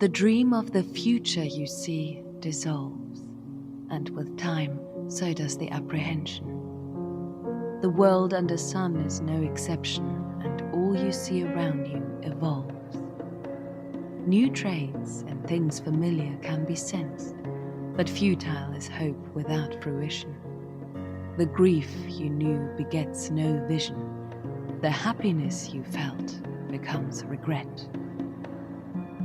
The dream of the future you see dissolves, and with time, so does the apprehension. The world under sun is no exception, and all you see around you evolves. New traits and things familiar can be sensed, but futile is hope without fruition. The grief you knew begets no vision. The happiness you felt becomes regret.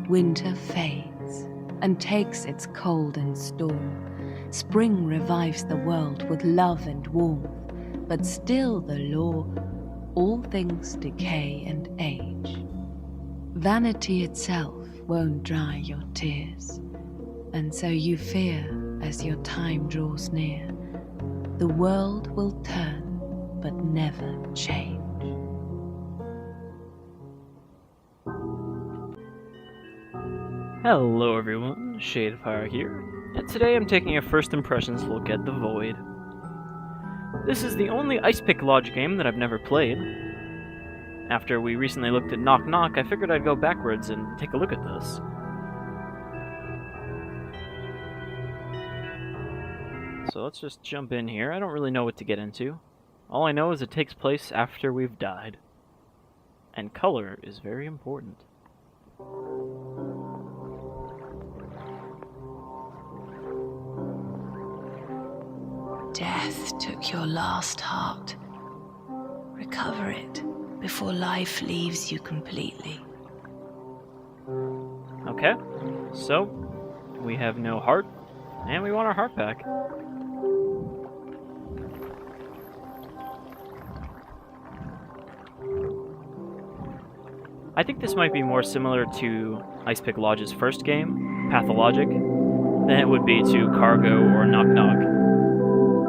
Winter fades and takes its cold and storm. Spring revives the world with love and warmth, but still the law, all things decay and age. Vanity itself won't dry your tears, and so you fear as your time draws near. The world will turn, but never change. Hello everyone, Shade of Fire here, and today I'm taking a first impressions look at The Void. This is the only Ice Pick Lodge game that I've never played. After we recently looked at Knock Knock, I figured I'd go backwards and take a look at this. So let's just jump in here. I don't really know what to get into. All I know is it takes place after we've died. And color is very important. Death took your last heart. Recover it before life leaves you completely. Okay, so we have no heart, and we want our heart back. I think this might be more similar to Ice Pick Lodge's first game, Pathologic, than it would be to Cargo or Knock Knock.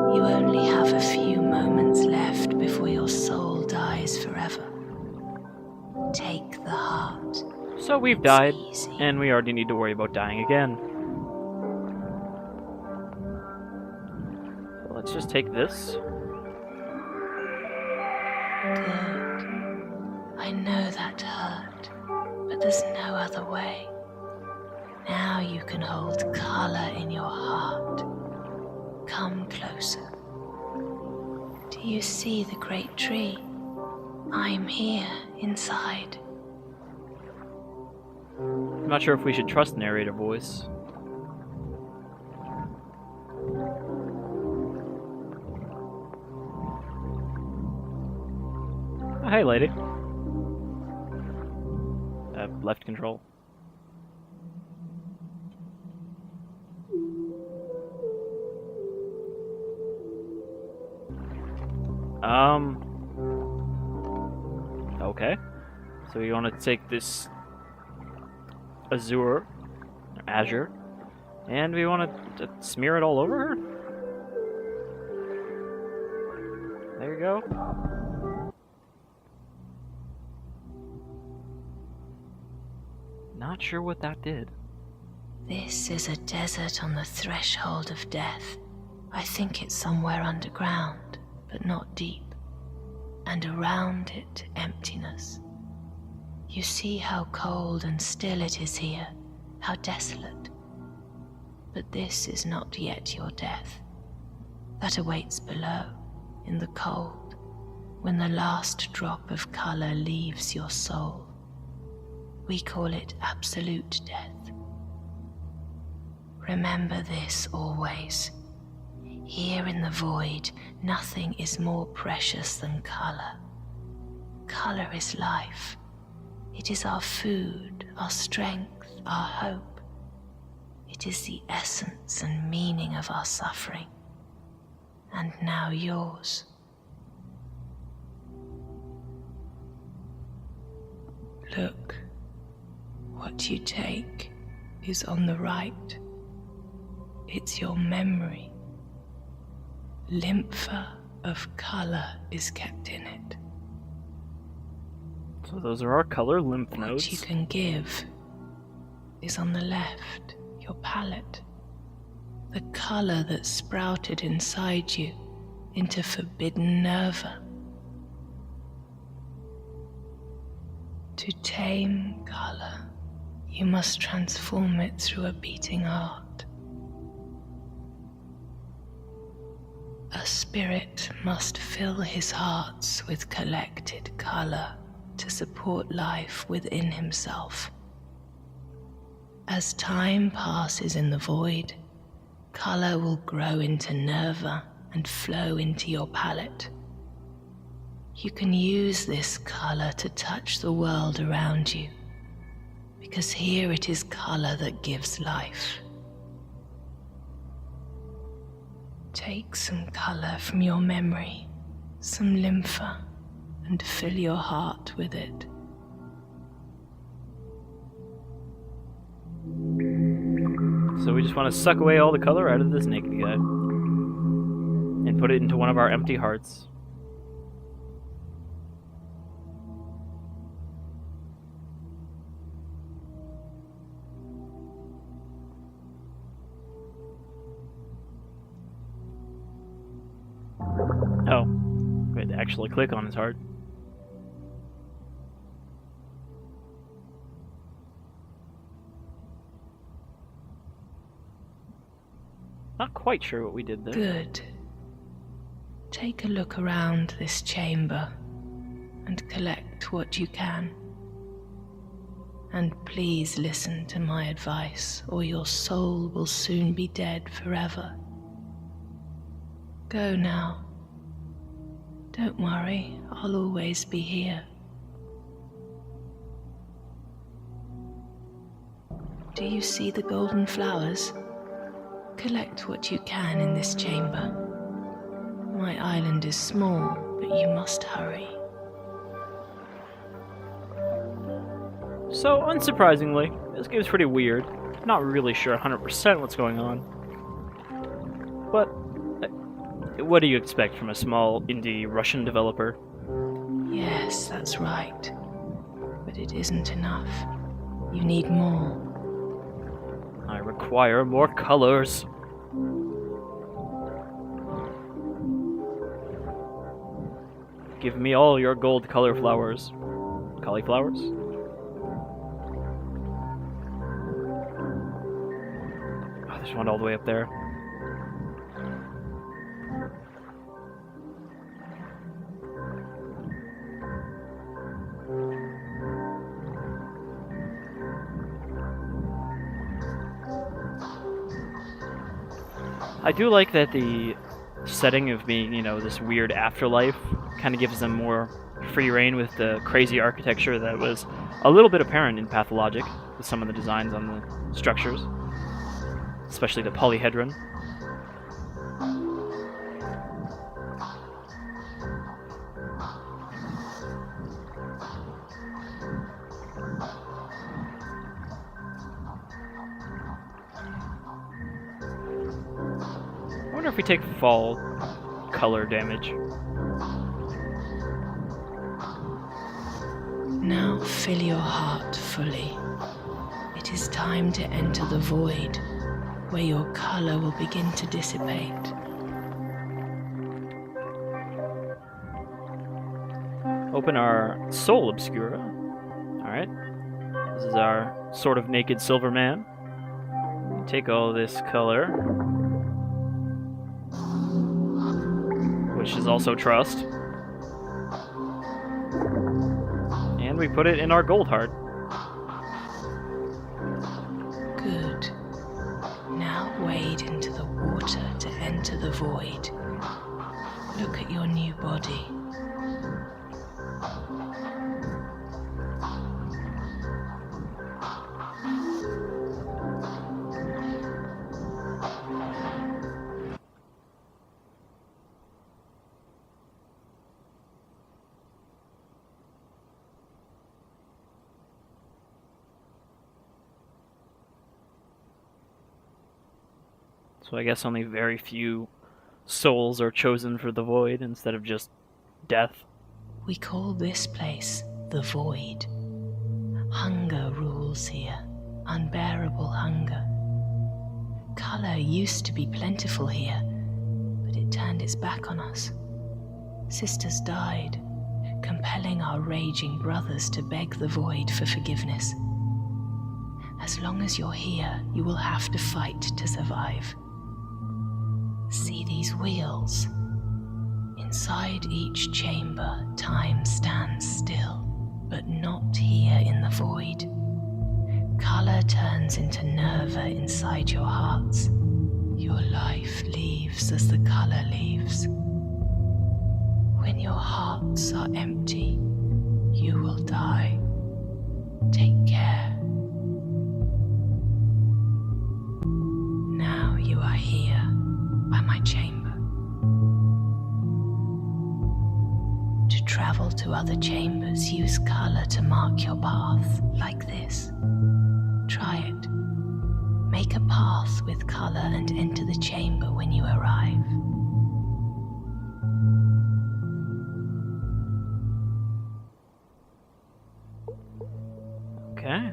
You only have a few moments left before your soul dies forever. Take the heart. So we've died, and we already need to worry about dying again. So let's just take this. Good. I know that hurt, but there's no other way. Now you can hold color in your heart. Come closer. Do you see the great tree? I'm here, inside. I'm not sure if we should trust narrator voice. Oh, hey, lady. Left control. Okay. So you want to take this Azure, and we want to smear it all over her? There you go. Not sure what that did. This is a desert on the threshold of death. I think it's somewhere underground, but not deep. And around it, emptiness. You see how cold and still it is here, how desolate. But this is not yet your death. That awaits below, in the cold, when the last drop of color leaves your soul. We call it absolute death. Remember this always. Here in the void, nothing is more precious than color. Color is life. It is our food, our strength, our hope. It is the essence and meaning of our suffering. And now yours. Look, what you take is on the right. It's your memory. Lympha of color is kept in it. So those are our color lymph nodes. What you can give is on the left, your palette. The color that sprouted inside you into forbidden nerva. To tame color, You must transform it through a beating heart. A spirit must fill his hearts with collected color to support life within himself. As time passes in the void, color will grow into nerva and flow into your palate. You can use this color to touch the world around you, because here it is color that gives life. Take some color from your memory, some lympha, and fill your heart with it. So we just want to suck away all the color out of this naked guy and put it into one of our empty hearts. Oh, we had to actually click on his heart. Not quite sure what we did there. Good. Take a look around this chamber and collect what you can. And please listen to my advice, or your soul will soon be dead forever. Go now. Don't worry, I'll always be here. Do you see the golden flowers? Collect what you can in this chamber. My island is small, but you must hurry. So, unsurprisingly, this game's pretty weird. Not really sure 100% what's going on. But, what do you expect from a small indie Russian developer? Yes, that's right. But it isn't enough. You need more. I require more colors. Give me all your gold color flowers. Cauliflowers? Oh, there's one all the way up there. I do like that the setting of being, this weird afterlife kind of gives them more free reign with the crazy architecture that was a little bit apparent in Pathologic with some of the designs on the structures, especially the polyhedron. I wonder if we take fall color damage. Now fill your heart fully. It is time to enter the void, where your color will begin to dissipate. Open our Soul Obscura. Alright. This is our sort of naked silver man. Take all this color, which is also trust, and we put it in our gold heart. Good. Now wade into the water to enter the void. Look at your new body. So I guess only very few souls are chosen for the void instead of just death. We call this place the void. Hunger rules here, unbearable hunger. Color used to be plentiful here, but it turned its back on us. Sisters died, compelling our raging brothers to beg the void for forgiveness. As long as you're here, you will have to fight to survive. See these wheels? Inside each chamber, time stands still, but not here in the void. Color turns into nerva inside your hearts. Your life leaves as the color leaves. When your hearts are empty, you will die. Take care. Now you are here by my chamber. To travel to other chambers, use color to mark your path, like this. Try it. Make a path with color and enter the chamber when you arrive. Okay,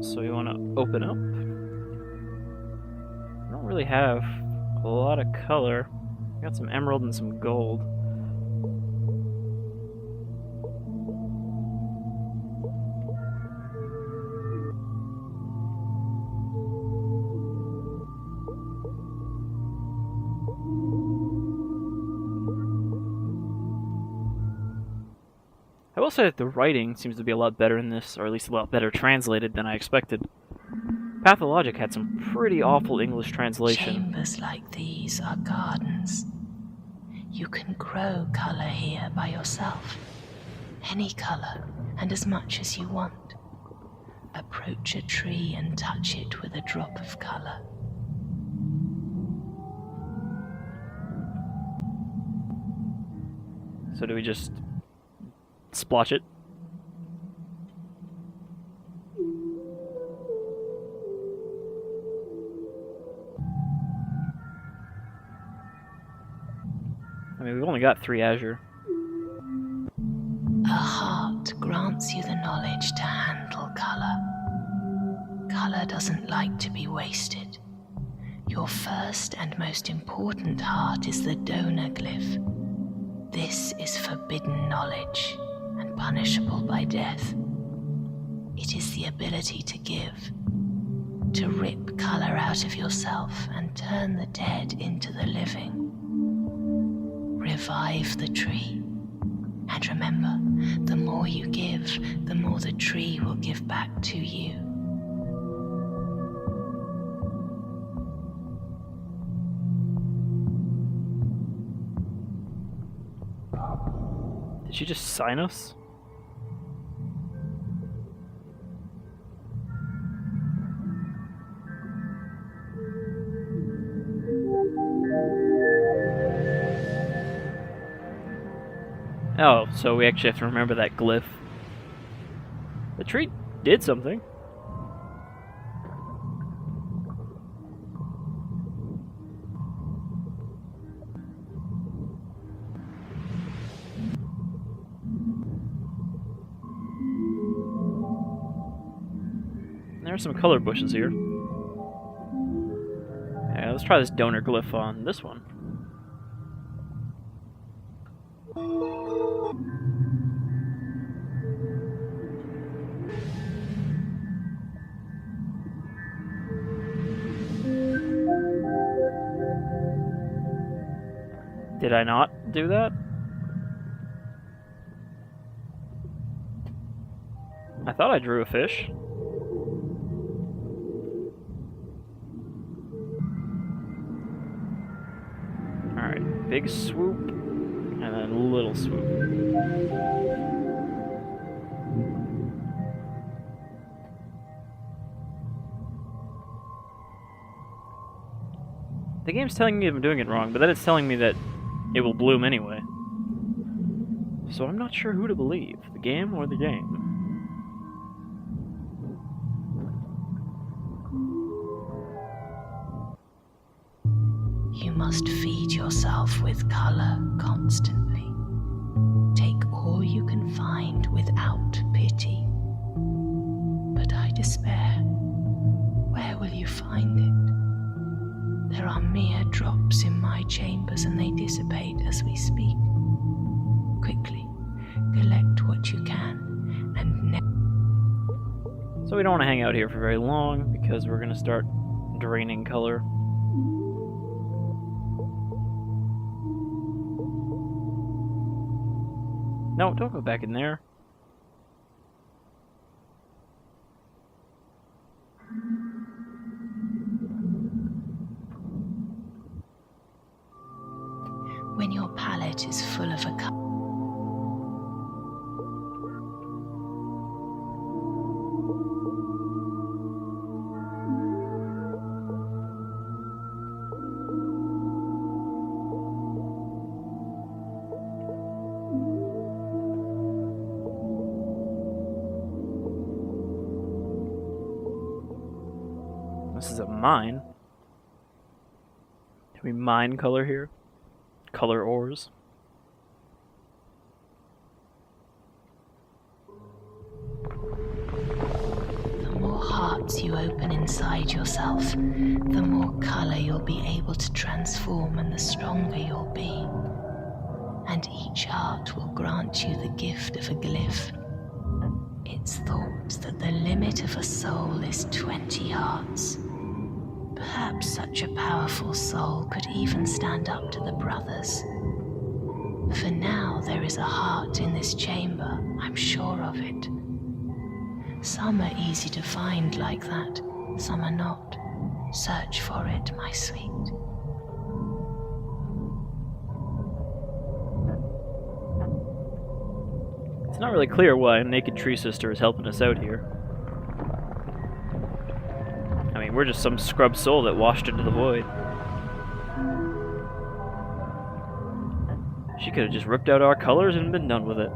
so we want to open up. I don't really have a lot of color. I got some emerald and some gold. I will say that the writing seems to be a lot better in this, or at least a lot better translated than I expected. Pathologic had some pretty awful English translation. Chambers like these are gardens. You can grow color here by yourself. Any color, and as much as you want. Approach a tree and touch it with a drop of color. So do we just splotch it? I mean, we've only got 3 azure. A heart grants you the knowledge to handle color. Color doesn't like to be wasted. Your first and most important heart is the donor glyph. This is forbidden knowledge and punishable by death. It is the ability to give, to rip color out of yourself and turn the dead into the living. Revive the tree. And remember, the more you give, the more the tree will give back to you. Did she just sign us? Oh, so we actually have to remember that glyph. The tree did something. There are some color bushes here. Yeah, let's try this donor glyph on this one. Did I not do that? I thought I drew a fish. Alright, big swoop, and then little swoop. The game's telling me I'm doing it wrong, but then it's telling me that it will bloom anyway. So I'm not sure who to believe, the game or the game. You must feed yourself with color constantly. Take all you can find without pity. But I despair. Where will you find it? There are mere drops in my chambers and they dissipate as we speak. Quickly, collect what you can and So we don't want to hang out here for very long because we're going to start draining color. No, don't go back in there. When your palette is full of a color, This is a mine. Can we mine color here? Color ores. the more hearts you open inside yourself, the more color you'll be able to transform and the stronger you'll be. And each heart will grant you the gift of a glyph. It's thought that the limit of a soul is 20 hearts. Perhaps such a powerful soul could even stand up to the brothers. For now, there is a heart in this chamber, I'm sure of it. Some are easy to find like that, some are not. Search for it, my sweet. It's not really clear why Naked Tree Sister is helping us out here. I mean, we're just some scrub soul that washed into the void. She could have just ripped out our colors and been done with it.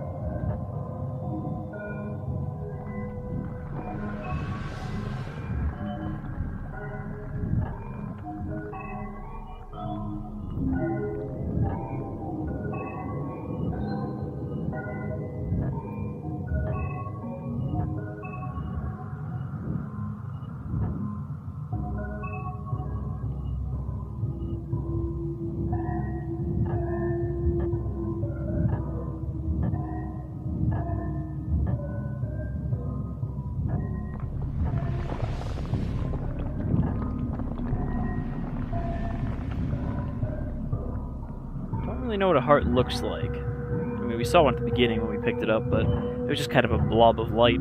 Know what a heart looks like. I mean, we saw one at the beginning when we picked it up, but it was just kind of a blob of light.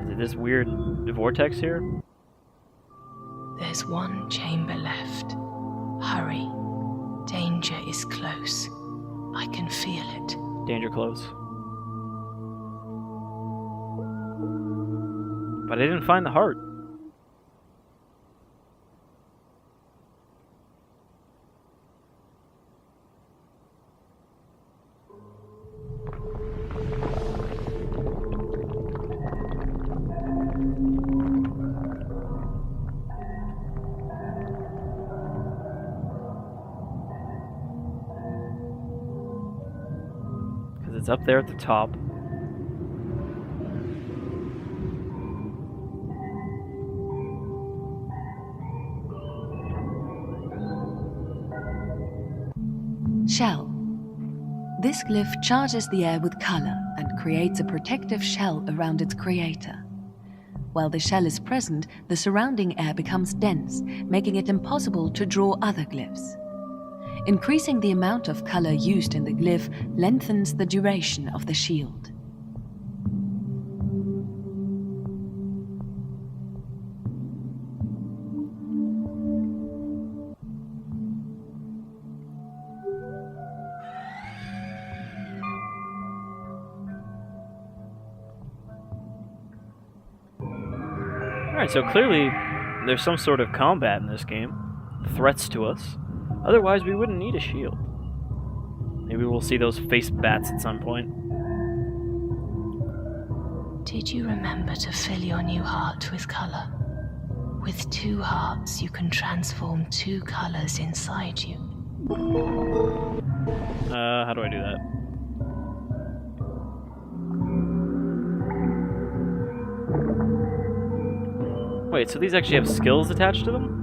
Is it this weird vortex here? There's one chamber left. Hurry. Danger is close. I can feel it. Danger close. But I didn't find the heart. It's up there at the top. Shell. This glyph charges the air with color and creates a protective shell around its creator. While the shell is present, the surrounding air becomes dense, making it impossible to draw other glyphs. Increasing the amount of color used in the glyph lengthens the duration of the shield. Alright, so clearly there's some sort of combat in this game. Threats to us. Otherwise, we wouldn't need a shield. Maybe we'll see those face bats at some point. Did you remember to fill your new heart with color? With 2 hearts, you can transform 2 colors inside you. How do I do that? Wait, so these actually have skills attached to them?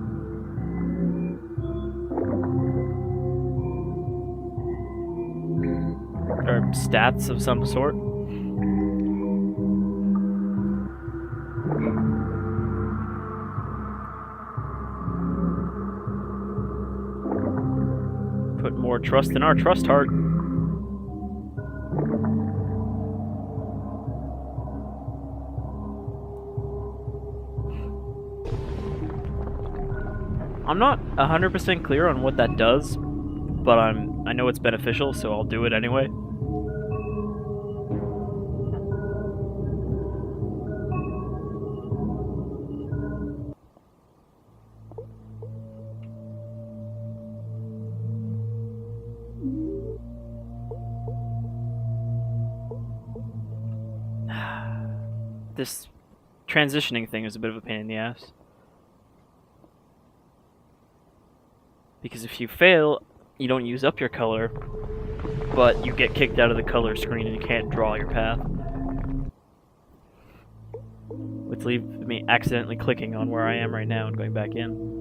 Or stats of some sort? more trust in our trust heart. I'm not 100% clear on what that does, but I know it's beneficial, so I'll do it anyway. This transitioning thing is a bit of a pain in the ass. Because if you fail, you don't use up your color, but you get kicked out of the color screen and you can't draw your path. Which leaves me accidentally clicking on where I am right now and going back in.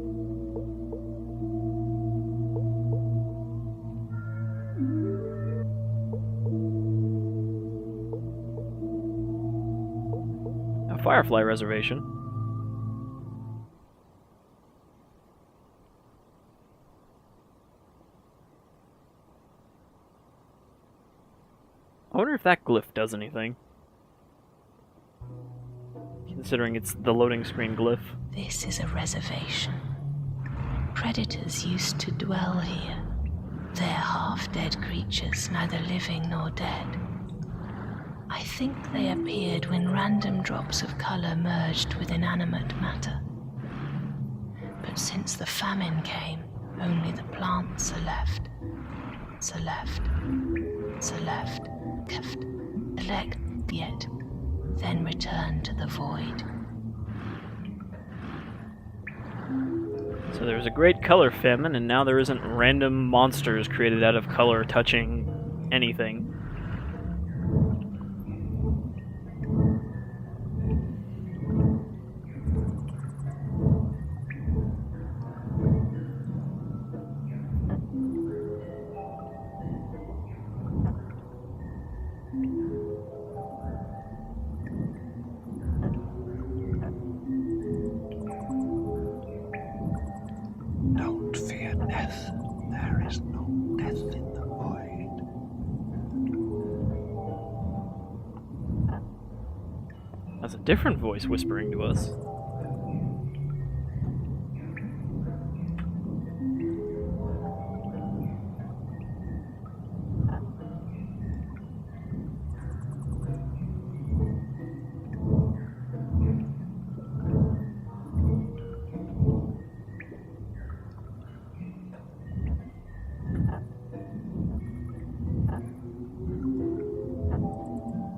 A Firefly Reservation. I wonder if that glyph does anything. Considering it's the loading screen glyph. This is a reservation. Predators used to dwell here. They're half-dead creatures, neither living nor dead. I think they appeared when random drops of color merged with inanimate matter. But since the famine came, only the plants are left. So left. Elect yet, then return to the void. So there was a great color famine, and now there isn't random monsters created out of color touching anything. Don't fear death. There is no death in the void. That's a different voice whispering to us.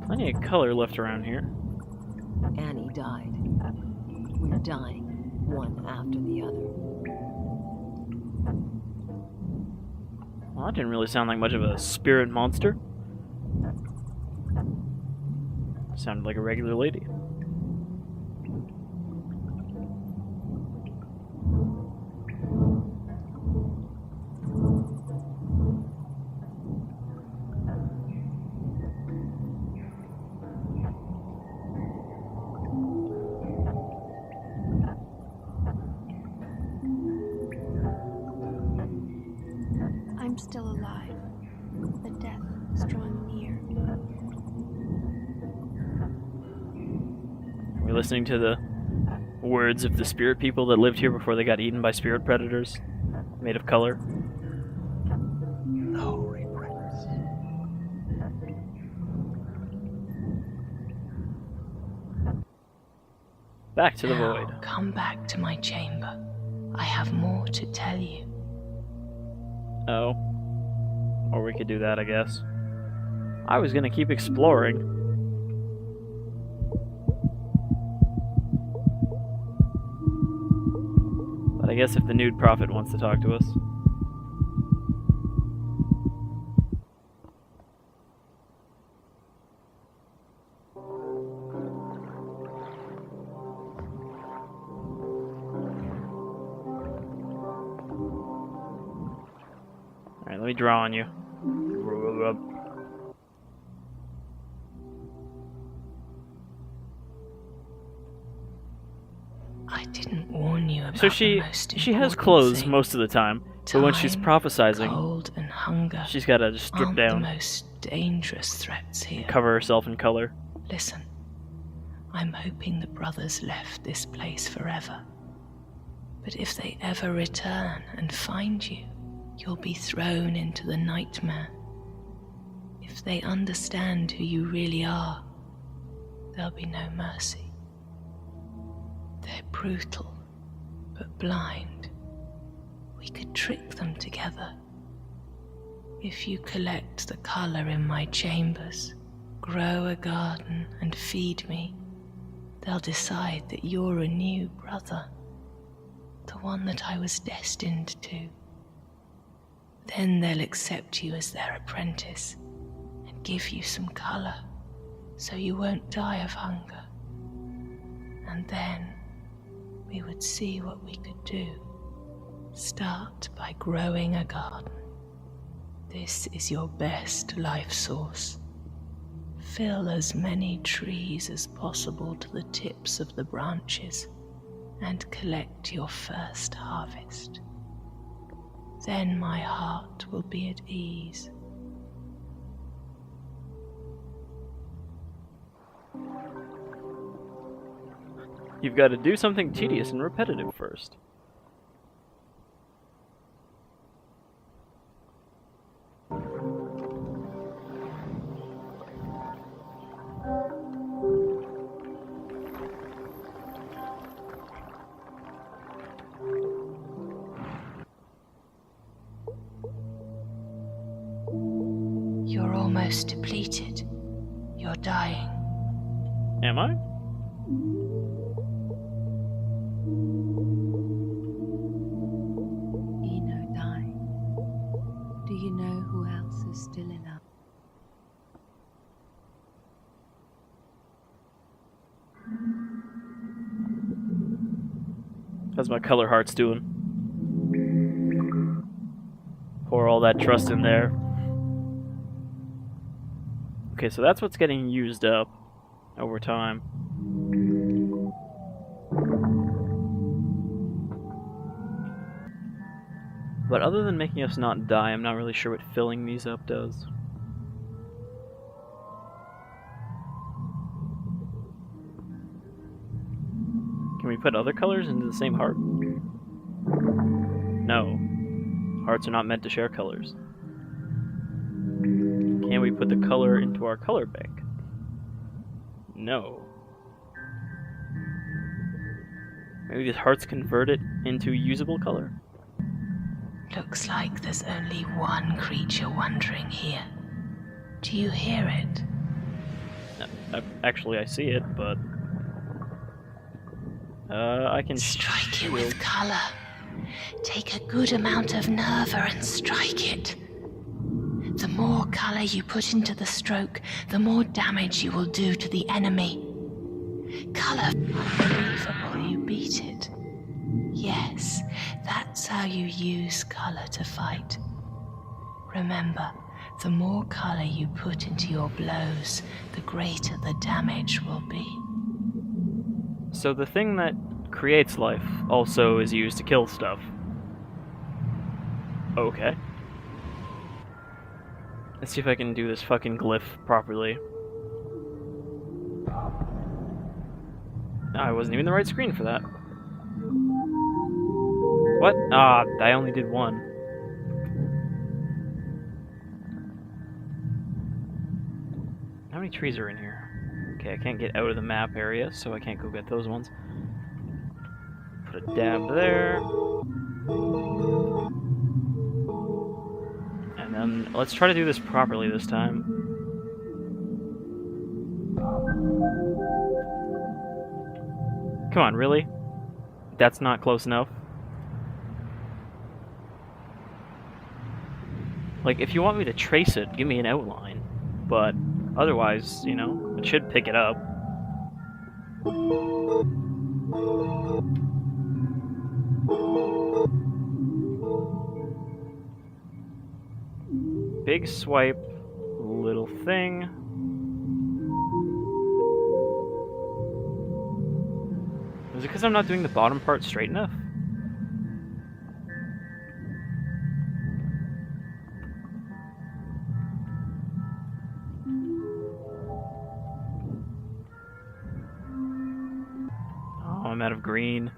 Plenty of color left around here. Annie died. We're dying, one after the other. Well, that didn't really sound like much of a spirit monster. Sounded like a regular lady. I'm still alive. The death is drawing near. We're listening to the words of the spirit people that lived here before they got eaten by spirit predators made of color. No regrets. Back to the Now, void. come back to my chamber. I have more to tell you. Oh. Or we could do that, I guess. I was gonna keep exploring. But I guess if the nude prophet wants to talk to us. Alright, let me draw on you. I didn't warn you about So the she most has important clothes thing. most of the time. But when she's Time, prophesizing, cold, and hunger she's gotta just strip aren't down the most dangerous threats here. and cover herself in color. Listen, I'm hoping the brothers left this place forever. But if they ever return and find you, you'll be thrown into the nightmare. If they understand who you really are, there'll be no mercy. They're brutal, but blind. We could trick them together. If you collect the color in my chambers, grow a garden and feed me, they'll decide that you're a new brother, the one that I was destined to. Then they'll accept you as their apprentice and give you some color so you won't die of hunger. And then we would see what we could do. Start by growing a garden. This is your best life source. Fill as many trees as possible to the tips of the branches and collect your first harvest. Then my heart will be at ease. You've got to do something tedious and repetitive first. You're almost depleted. You're dying. Am I? Eno died. Do you know who else is still alive? How's my color hearts doing? Pour all that trust in there. Okay, so that's what's getting used up over time. But other than making us not die, I'm not really sure what filling these up does. Can we put other colors into the same heart? No. Hearts are not meant to share colors. Can we put the color into our color bank? No. Maybe these hearts convert it into usable color? Looks like there's only one creature wandering here. Do you hear it? Actually, I see it, but... I can Strike it shield. with color. Take a good amount of nerva and strike it. The more color you put into the stroke, the more damage you will do to the enemy. Color, unbelievable, you beat it. Yes, that's how you use color to fight. Remember, the more color you put into your blows, the greater the damage will be. So the thing that creates life also is used to kill stuff. Okay. Let's see if I can do this fucking glyph properly. I wasn't even the right screen for that. What? Ah, I only did one. How many trees are in here? Okay, I can't get out of the map area, so I can't go get those ones. Put a dab there. And then let's try to do this properly this time. Come on, really? That's not close enough? Like, if you want me to trace it, give me an outline. But otherwise, you know, it should pick it up. Big swipe, little thing. Is it because I'm not doing the bottom part straight enough? I'm out of green.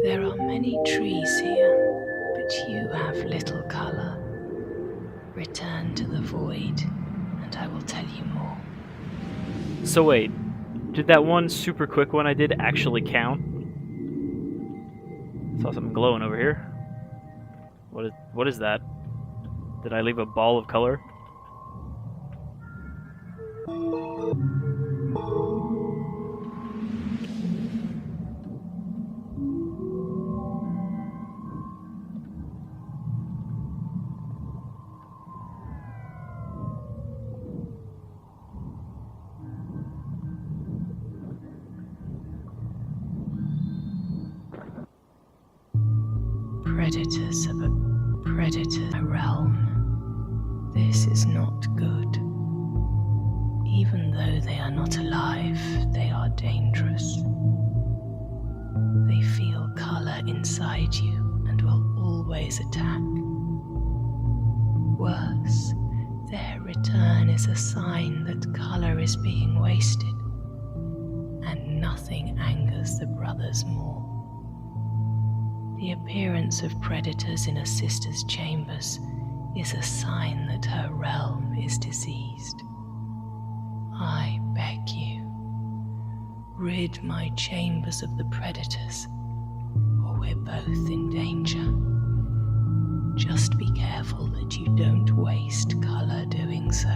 There are many trees here, but you have little color. Return to the void, and I will tell you more. So wait, did that one super quick one I did actually count? Saw something glowing over here. What is that? Did I leave a ball of color? Predators of a predator realm. This is not good. Even though they are not alive, they are dangerous. They feel color inside you and will always attack. Worse, their return is a sign that color is being wasted, and nothing angers the brothers more. The appearance of predators in a sister's chambers is a sign that her realm is diseased. I beg you, rid my chambers of the predators, or we're both in danger. Just be careful that you don't waste color doing so.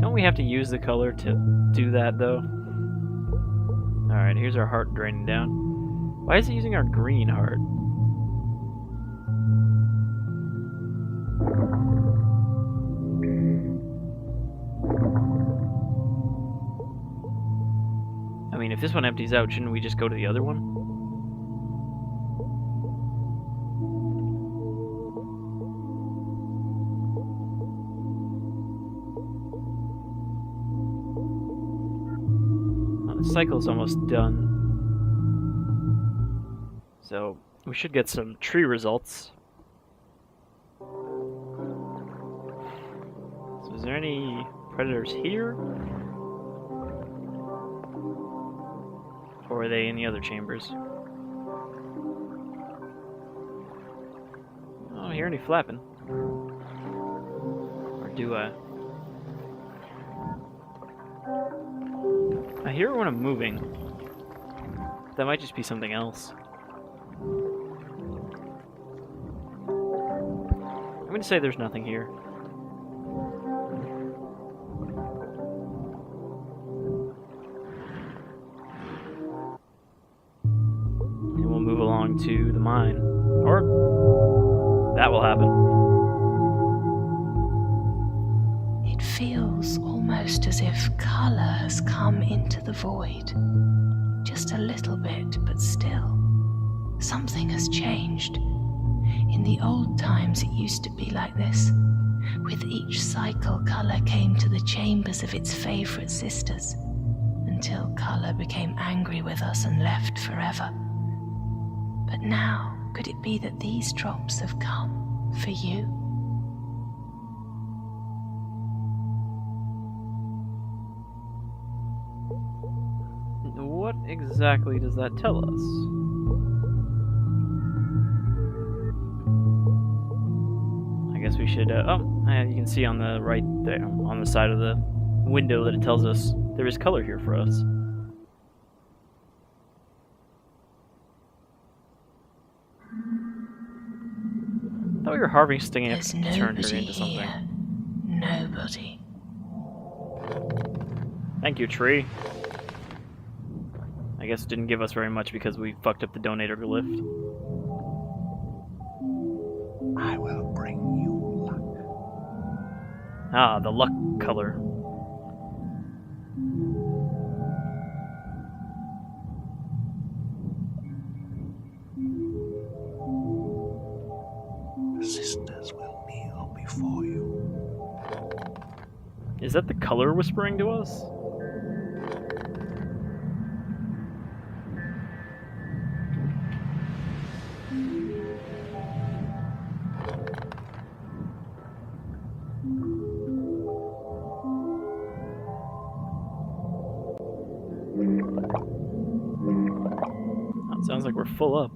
Don't we have to use the color to do that, though? Alright, here's our heart draining down. Why is it using our green heart? I mean, if this one empties out, shouldn't we just go to the other one? The cycle's almost done. So, we should get some tree results. So is there any predators here? Or are they in the other chambers? I don't hear any flapping. Or do I? I hear it when I'm moving. That might just be something else. I'm gonna say there's nothing here. And we'll move along to the mine. Or that will happen. It feels almost as if color has come into the void. Just a little bit, but still. Something has changed. In the old times it used to be like this. With each cycle, color came to the chambers of its favorite sisters, until color became angry with us and left forever. But now, could it be that these drops have come for you? What exactly does that tell us? I guess we should, you can see on the right there, on the side of the window, that it tells us there is color here for us. I thought we were harvesting it There's to turn her nobody into something. here. Nobody. Thank you, tree. I guess it didn't give us very much because we fucked up the donator lift. I will bring you luck. Ah, the luck color. for you. Is that the color whispering to us? Oh, it sounds like we're full up.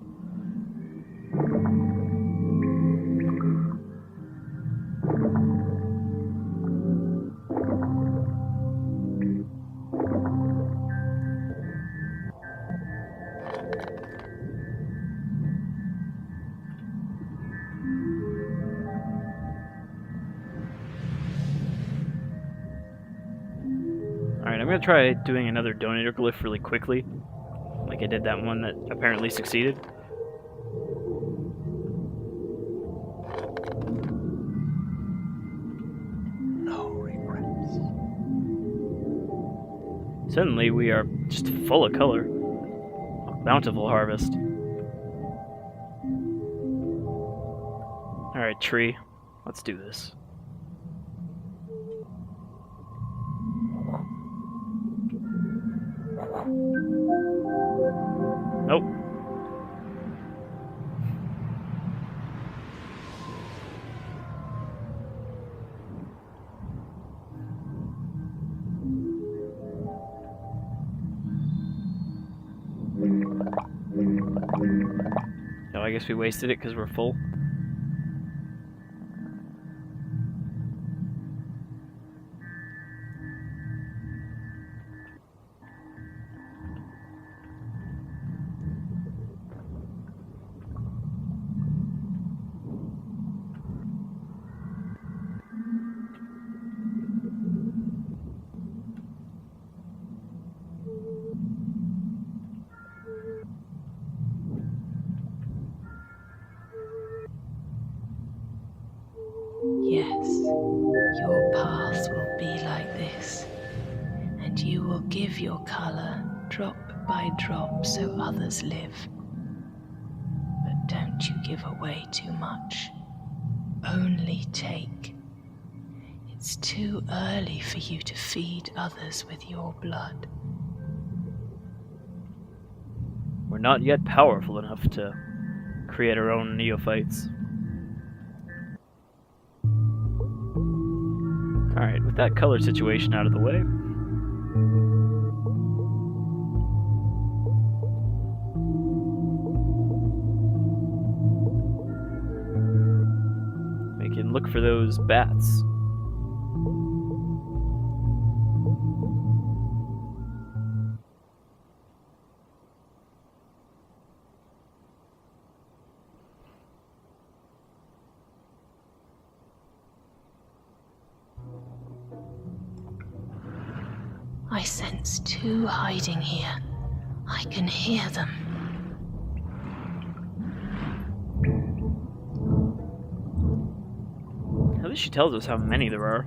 Alright, I'm gonna try doing another donator glyph really quickly. Like I did that one that apparently succeeded. No regrets. Suddenly we are just full of color. A bountiful harvest. Alright, tree. Let's do this. Nope. No, I guess we wasted it because we're full. Yes, your path will be like this, and you will give your color drop by drop so others live. But don't you give away too much. Only take. It's too early for you to feed others with your blood. We're not yet powerful enough to create our own neophytes. Alright, with that color situation out of the way, we can look for those bats. I sense two hiding here. I can hear them. At least she tells us how many there are.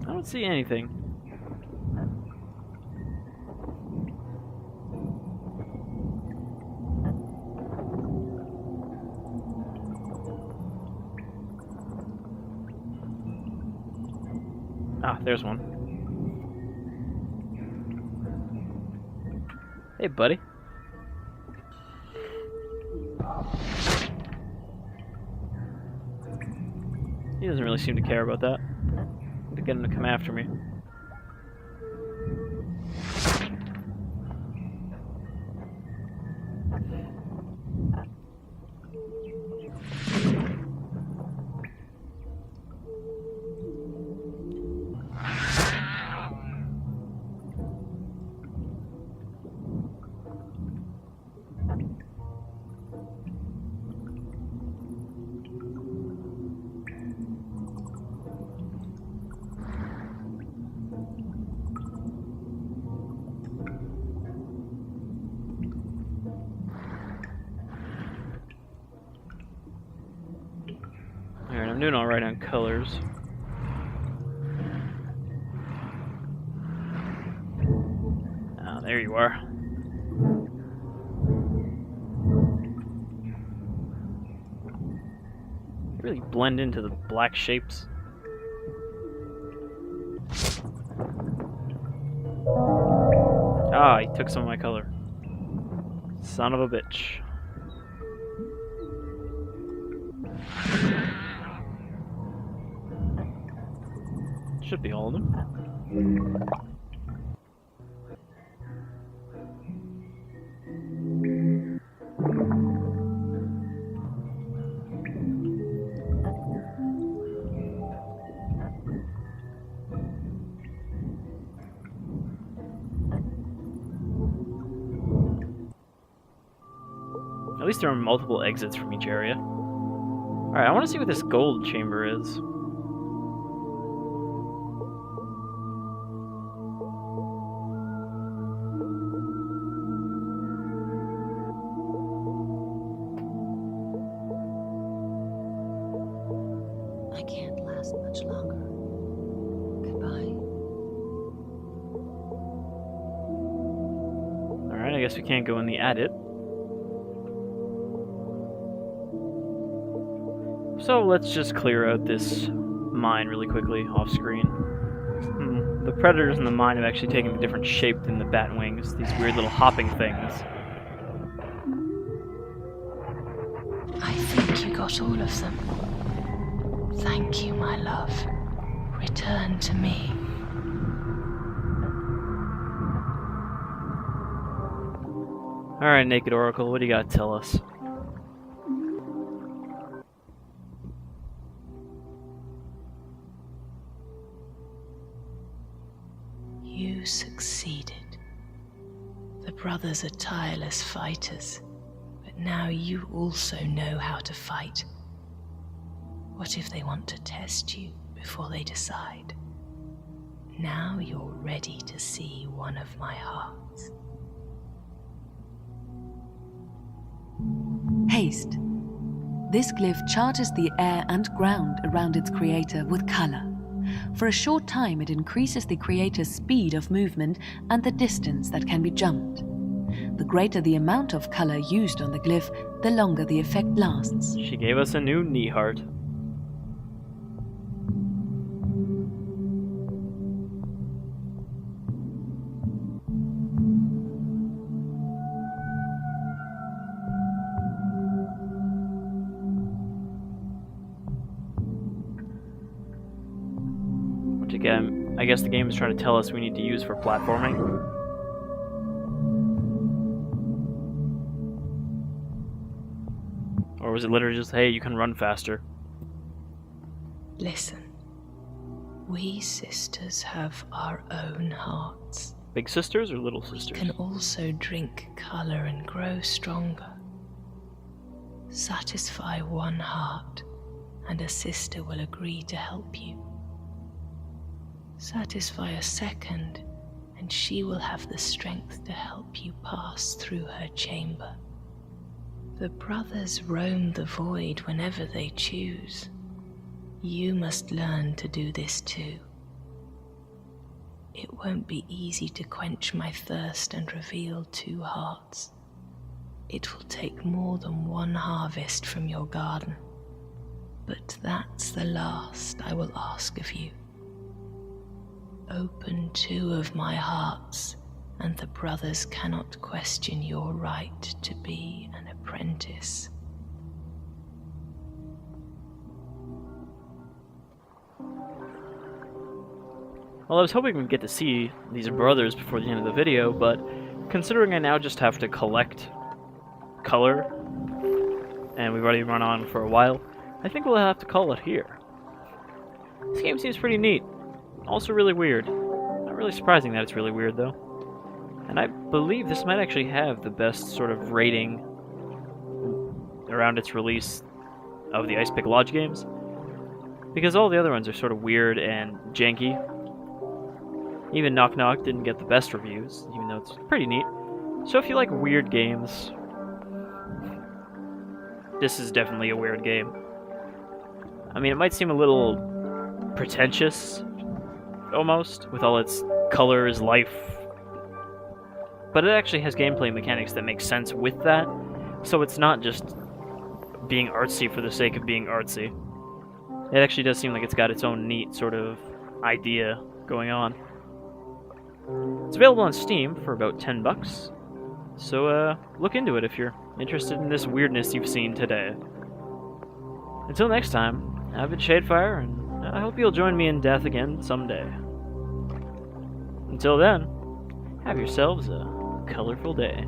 I don't see anything. Ah, there's one. Hey, buddy. He doesn't really seem to care about that. To get him to come after me. I'm doing alright on colors. Ah, there you are. You really blend into the black shapes. Ah, he took some of my color. Son of a bitch. Should be all of them. At least there are multiple exits from each area. Alright, I want to see what this gold chamber is. I can't last much longer. Goodbye. Alright, I guess we can't go in the attic. So let's just clear out this mine really quickly, off screen. The predators in the mine have actually taken a different shape than the bat wings, these weird little hopping things. I think you got all of them. Thank you, my love. Return to me. Alright, Naked Oracle, what do you got to tell us? You succeeded. The brothers are tireless fighters, but now you also know how to fight. What if they want to test you before they decide? Now you're ready to see one of my hearts. Haste. This glyph charges the air and ground around its creator with color. For a short time, it increases the creator's speed of movement and the distance that can be jumped. The greater the amount of color used on the glyph, the longer the effect lasts. She gave us a new knee heart. Which again, I guess the game is trying to tell us we need to use for platforming. Or was it literally just, hey, you can run faster? Listen, we sisters have our own hearts. Big sisters or little We sisters? can also drink color and grow stronger. Satisfy one heart, and a sister will agree to help you. Satisfy a second, and she will have the strength to help you pass through her chamber. The brothers roam the void whenever they choose. You must learn to do this too. It won't be easy to quench my thirst and reveal two hearts. It will take more than one harvest from your garden. But that's the last I will ask of you. Open two of my hearts, and the brothers cannot question your right to be an apprentice. Well, I was hoping we'd get to see these brothers before the end of the video, but considering I now just have to collect color, and we've already run on for a while, I think we'll have to call it here. This game seems pretty neat. Also really weird. Not really surprising that it's really weird, though. And I believe this might actually have the best sort of rating around its release of the Ice Pick Lodge games, because all the other ones are sort of weird and janky. Even Knock Knock didn't get the best reviews, even though it's pretty neat. So if you like weird games, this is definitely a weird game. I mean, it might seem a little pretentious, almost, with all its colors, life, but it actually has gameplay mechanics that make sense with that, so it's not just being artsy for the sake of being artsy. It actually does seem like it's got its own neat sort of idea going on. It's available on Steam for about $10, so look into it if you're interested in this weirdness you've seen today. Until next time, I've been Shadefire, and I hope you'll join me in death again someday. Until then, have yourselves a colorful day.